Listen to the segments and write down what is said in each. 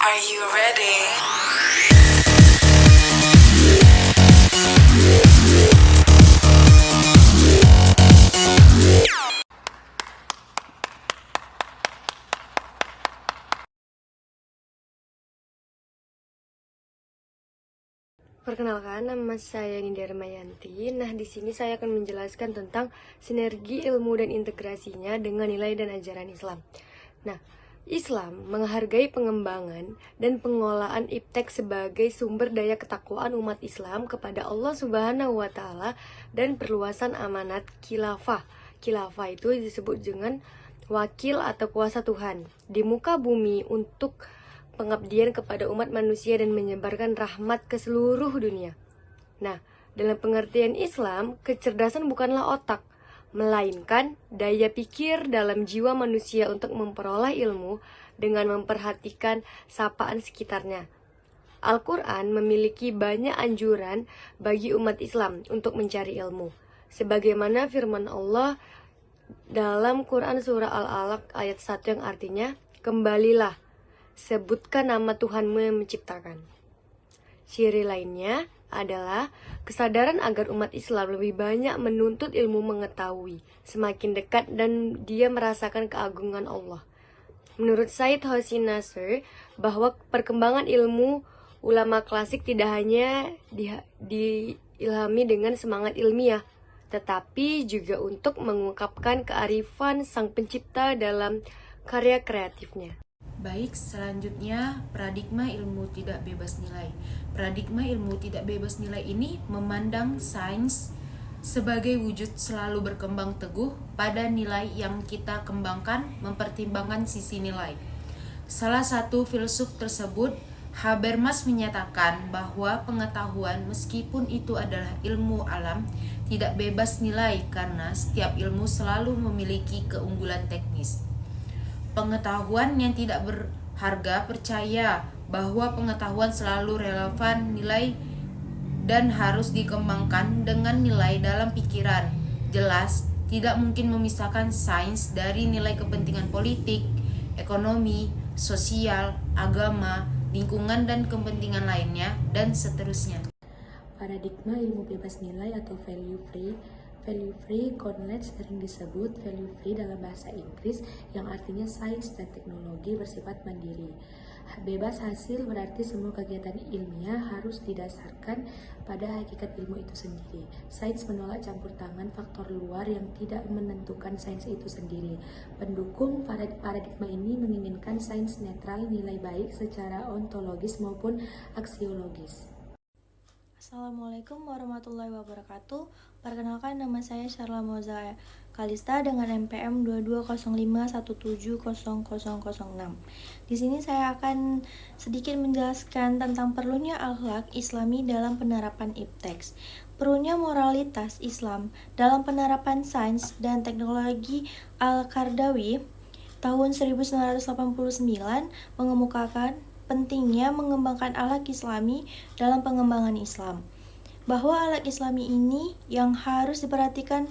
Are you ready? Perkenalkan, nama saya Nindya Ramayanti. Nah, di sini saya akan menjelaskan tentang sinergi ilmu dan integrasinya dengan nilai dan ajaran Islam. Nah, Islam menghargai pengembangan dan pengelolaan iptek sebagai sumber daya ketakwaan umat Islam kepada Allah Subhanahu wa Ta'ala dan perluasan amanat khilafah. Khilafah itu disebut dengan wakil atau kuasa Tuhan di muka bumi untuk pengabdian kepada umat manusia dan menyebarkan rahmat ke seluruh dunia. Nah, dalam pengertian Islam, kecerdasan bukanlah otak, melainkan daya pikir dalam jiwa manusia untuk memperoleh ilmu dengan memperhatikan sapaan sekitarnya. Al-Quran memiliki banyak anjuran bagi umat Islam untuk mencari ilmu. Sebagaimana firman Allah dalam Quran Surah Al-Alaq ayat 1 yang artinya, kembalilah, sebutkan nama Tuhanmu yang menciptakan. Ciri lainnya adalah kesadaran agar umat Islam lebih banyak menuntut ilmu mengetahui, semakin dekat dan dia merasakan keagungan Allah. Menurut Said Hosni Nasr, bahwa perkembangan ilmu ulama klasik tidak hanya diilhami dengan semangat ilmiah, tetapi juga untuk mengungkapkan kearifan sang pencipta dalam karya kreatifnya. Baik, selanjutnya paradigma ilmu tidak bebas nilai. Paradigma ilmu tidak bebas nilai ini memandang sains sebagai wujud selalu berkembang teguh pada nilai yang kita kembangkan, mempertimbangkan sisi nilai. Salah satu filsuf tersebut, Habermas, menyatakan bahwa pengetahuan meskipun itu adalah ilmu alam tidak bebas nilai karena setiap ilmu selalu memiliki keunggulan teknis. Pengetahuan yang tidak berharga percaya bahwa pengetahuan selalu relevan nilai dan harus dikembangkan dengan nilai dalam pikiran. Jelas, tidak mungkin memisahkan sains dari nilai kepentingan politik, ekonomi, sosial, agama, lingkungan, dan kepentingan lainnya, dan seterusnya. Paradigma ilmu bebas nilai atau value free knowledge sering disebut value free dalam bahasa Inggris yang artinya sains dan teknologi bersifat mandiri. Bebas hasil berarti semua kegiatan ilmiah harus didasarkan pada hakikat ilmu itu sendiri. Sains menolak campur tangan faktor luar yang tidak menentukan sains itu sendiri. Pendukung paradigma ini menginginkan sains netral, nilai baik secara ontologis maupun aksiologis. Assalamualaikum warahmatullahi wabarakatuh. Perkenalkan, nama saya Sharla Moza Kalista dengan NPM 2205170006. Di sini saya akan sedikit menjelaskan tentang perlunya akhlak Islami dalam penerapan iptek. Perlunya moralitas Islam dalam penerapan sains dan teknologi. Al-Qardawi tahun 1989 mengemukakan pentingnya mengembangkan akhlak Islami dalam pengembangan Islam. Bahwa akhlak Islami ini yang harus diperhatikan,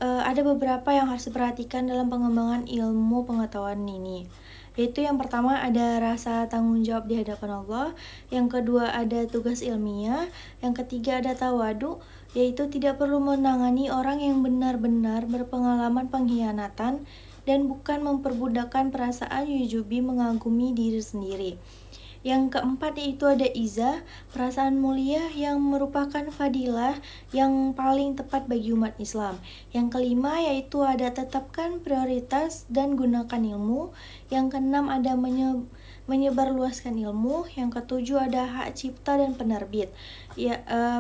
ada beberapa yang harus diperhatikan dalam pengembangan ilmu pengetahuan ini. Yaitu yang pertama ada rasa tanggung jawab di hadapan Allah, yang kedua ada tugas ilmiah, yang ketiga ada tawadu, yaitu tidak perlu menangani orang yang benar-benar berpengalaman pengkhianatan dan bukan memperbudakkan perasaan yujubi mengagumi diri sendiri. Yang keempat yaitu ada izah, perasaan mulia yang merupakan fadilah yang paling tepat bagi umat Islam. Yang kelima yaitu ada tetapkan prioritas dan gunakan ilmu. Yang keenam ada menyebarluaskan ilmu. Yang ketujuh ada hak cipta dan penerbit.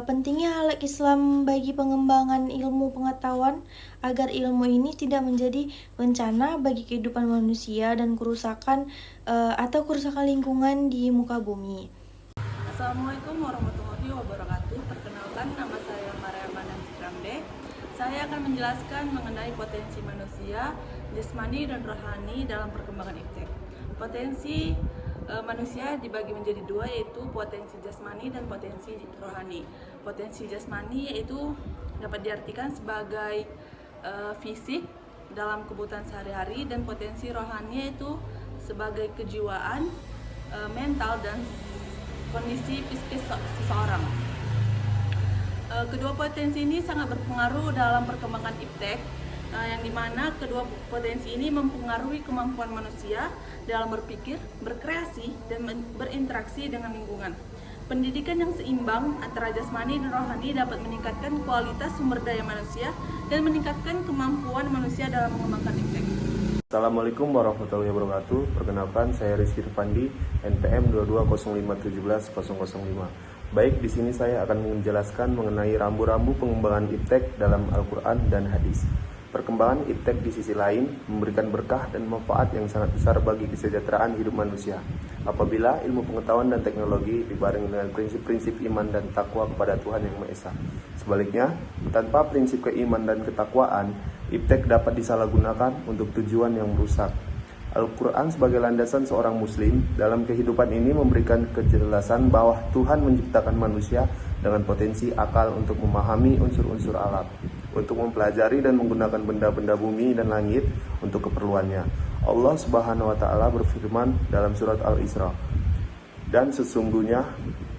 Pentingnya akhlak Islam bagi pengembangan ilmu pengetahuan agar ilmu ini tidak menjadi bencana bagi kehidupan manusia dan kerusakan lingkungan di muka bumi. Assalamualaikum warahmatullahi wabarakatuh. Perkenalkan, nama saya Maria Mananti Ramde. Saya akan menjelaskan mengenai potensi manusia, jasmani dan rohani dalam perkembangan iptek. Potensi manusia dibagi menjadi dua, yaitu potensi jasmani dan potensi rohani. Potensi jasmani yaitu dapat diartikan sebagai fisik dalam kebutuhan sehari-hari, dan potensi rohani yaitu sebagai kejiwaan mental dan kondisi psikis seseorang. Kedua potensi ini sangat berpengaruh dalam perkembangan iptek, yang dimana kedua potensi ini mempengaruhi kemampuan manusia dalam berpikir, berkreasi, dan berinteraksi dengan lingkungan. Pendidikan yang seimbang antara jasmani dan rohani dapat meningkatkan kualitas sumber daya manusia dan meningkatkan kemampuan manusia dalam mengembangkan iptek. Assalamualaikum warahmatullahi wabarakatuh. Perkenalkan, saya Rizky Irfandi, NPM 220517005. Baik, di sini saya akan menjelaskan mengenai rambu-rambu pengembangan iptek dalam Al-Quran dan hadis. Perkembangan iptek di sisi lain memberikan berkah dan manfaat yang sangat besar bagi kesejahteraan hidup manusia. Apabila ilmu pengetahuan dan teknologi dibarengi dengan prinsip-prinsip iman dan takwa kepada Tuhan Yang Maha Esa. Sebaliknya, tanpa prinsip keiman dan ketakwaan, iptek dapat disalahgunakan untuk tujuan yang merusak. Al-Quran sebagai landasan seorang muslim dalam kehidupan ini memberikan kejelasan bahwa Tuhan menciptakan manusia dengan potensi akal untuk memahami unsur-unsur alam, untuk mempelajari dan menggunakan benda-benda bumi dan langit untuk keperluannya. Allah Subhanahu wa Ta'ala berfirman dalam surat Al-Isra, "Dan sesungguhnya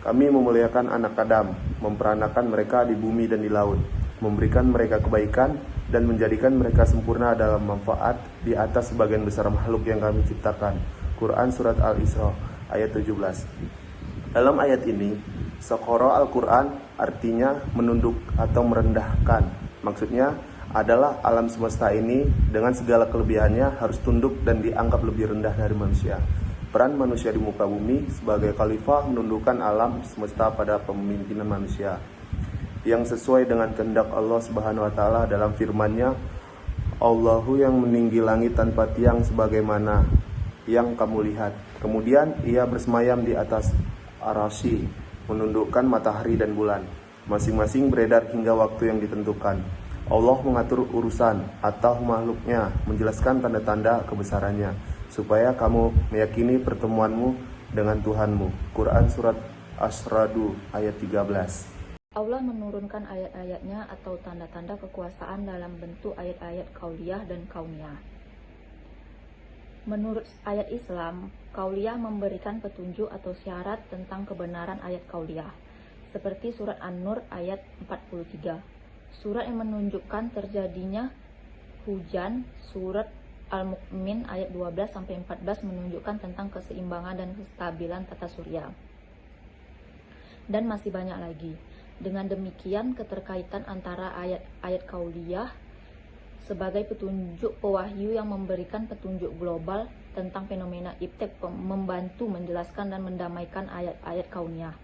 kami memuliakan anak Adam, memperanakan mereka di bumi dan di laut, memberikan mereka kebaikan dan menjadikan mereka sempurna dalam manfaat di atas sebagian besar makhluk yang kami ciptakan." Quran Surat Al-Isra ayat 17. Dalam ayat ini, Saqara Al-Quran artinya menunduk atau merendahkan. Maksudnya adalah alam semesta ini dengan segala kelebihannya harus tunduk dan dianggap lebih rendah dari manusia. Peran manusia di muka bumi sebagai khalifah menundukkan alam semesta pada pemimpinan manusia yang sesuai dengan kehendak Allah Subhanahu wa Ta'ala dalam firman-Nya, "Allahu yang meninggi langit tanpa tiang sebagaimana yang kamu lihat. Kemudian ia bersemayam di atas Ar-Rasy, menundukkan matahari dan bulan. Masing-masing beredar hingga waktu yang ditentukan. Allah mengatur urusan atau makhluknya, menjelaskan tanda-tanda kebesarannya, supaya kamu meyakini pertemuanmu dengan Tuhanmu." Quran Surat Asy-Syura ayat 13. Allah menurunkan ayat-ayatnya atau tanda-tanda kekuasaan dalam bentuk ayat-ayat kauliyah dan kauniyah. Menurut ayat Islam, kauliyah memberikan petunjuk atau syarat tentang kebenaran ayat kauliyah, seperti surat An-Nur ayat 43. Surat yang menunjukkan terjadinya hujan, surat Al-Mu'min ayat 12-14 menunjukkan tentang keseimbangan dan kestabilan tata surya. Dan masih banyak lagi. Dengan demikian, keterkaitan antara ayat-ayat kauliyah sebagai petunjuk pewahyu yang memberikan petunjuk global tentang fenomena iptek membantu menjelaskan dan mendamaikan ayat-ayat kauniyah.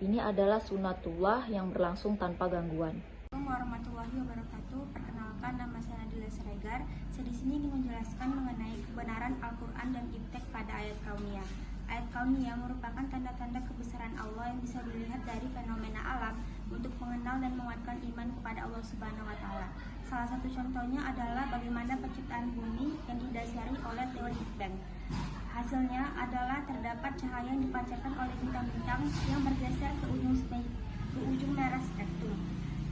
Ini adalah sunatullah yang berlangsung tanpa gangguan. Assalamualaikum warahmatullahi wabarakatuh. Perkenalkan, nama saya Nadila Siregar. Saya di sini ingin menjelaskan mengenai kebenaran Al-Quran dan iptek pada ayat kauniyah. Ayat kauniyah merupakan tanda-tanda kebesaran Allah yang bisa dilihat dari fenomena alam untuk mengenal dan menguatkan iman kepada Allah Subhanahu wa Ta'ala. Salah satu contohnya adalah bagaimana penciptaan bumi yang didasari oleh teori Big Bang. Hasilnya adalah terdapat cahaya yang dipancarkan oleh bintang-bintang yang bergeser ke ujung merah spektrum.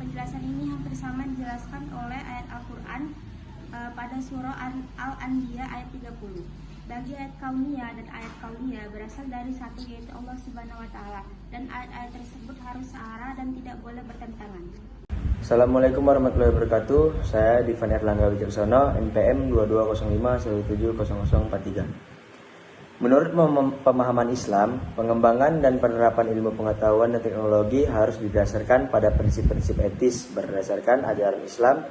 Penjelasan ini hampir sama dijelaskan oleh ayat Al-Quran pada surah Al-Anbiya ayat 30. Bagi ayat kauniyah dan ayat kauliyah berasal dari satu, yaitu Allah Subhanahu wa Ta'ala, dan ayat-ayat tersebut harus searah dan tidak boleh bertentangan. Assalamualaikum warahmatullahi wabarakatuh. Saya Divan Erlangga Wicaksono, NPM 2205-170043. Menurut pemahaman Islam, pengembangan dan penerapan ilmu pengetahuan dan teknologi harus didasarkan pada prinsip-prinsip etis berdasarkan ajaran Islam.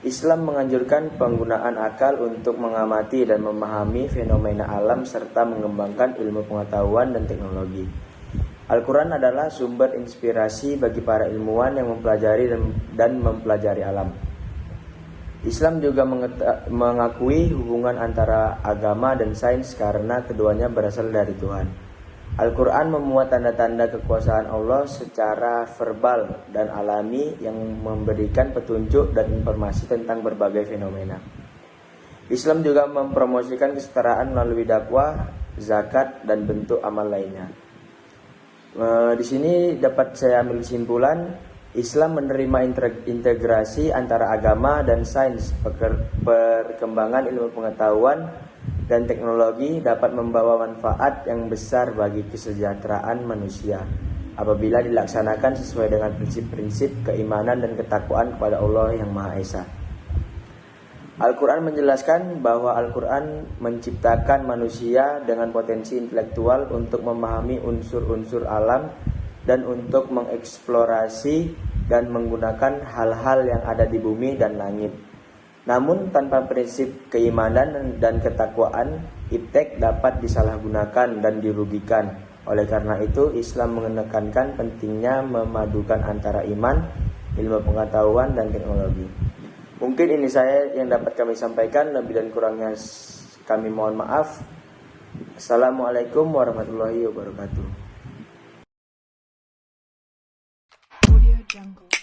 Islam menganjurkan penggunaan akal untuk mengamati dan memahami fenomena alam serta mengembangkan ilmu pengetahuan dan teknologi. Al-Quran adalah sumber inspirasi bagi para ilmuwan yang mempelajari dan mempelajari alam. Islam juga mengakui hubungan antara agama dan sains karena keduanya berasal dari Tuhan. Al-Quran memuat tanda-tanda kekuasaan Allah secara verbal dan alami yang memberikan petunjuk dan informasi tentang berbagai fenomena. Islam juga mempromosikan kesetaraan melalui dakwah, zakat, dan bentuk amal lainnya. Di sini dapat saya ambil kesimpulan, Islam menerima integrasi antara agama dan sains, perkembangan ilmu pengetahuan dan teknologi dapat membawa manfaat yang besar bagi kesejahteraan manusia apabila dilaksanakan sesuai dengan prinsip-prinsip keimanan dan ketakwaan kepada Allah yang Maha Esa. Al-Quran menjelaskan bahwa Al-Quran menciptakan manusia dengan potensi intelektual untuk memahami unsur-unsur alam dan untuk mengeksplorasi dan menggunakan hal-hal yang ada di bumi dan langit. Namun tanpa prinsip keimanan dan ketakwaan, iptek dapat disalahgunakan dan dirugikan. Oleh karena itu, Islam menekankan pentingnya memadukan antara iman, ilmu pengetahuan, dan teknologi. Mungkin ini saya yang dapat kami sampaikan, lebih dan kurangnya kami mohon maaf. Assalamualaikum warahmatullahi wabarakatuh. Audio Jungle.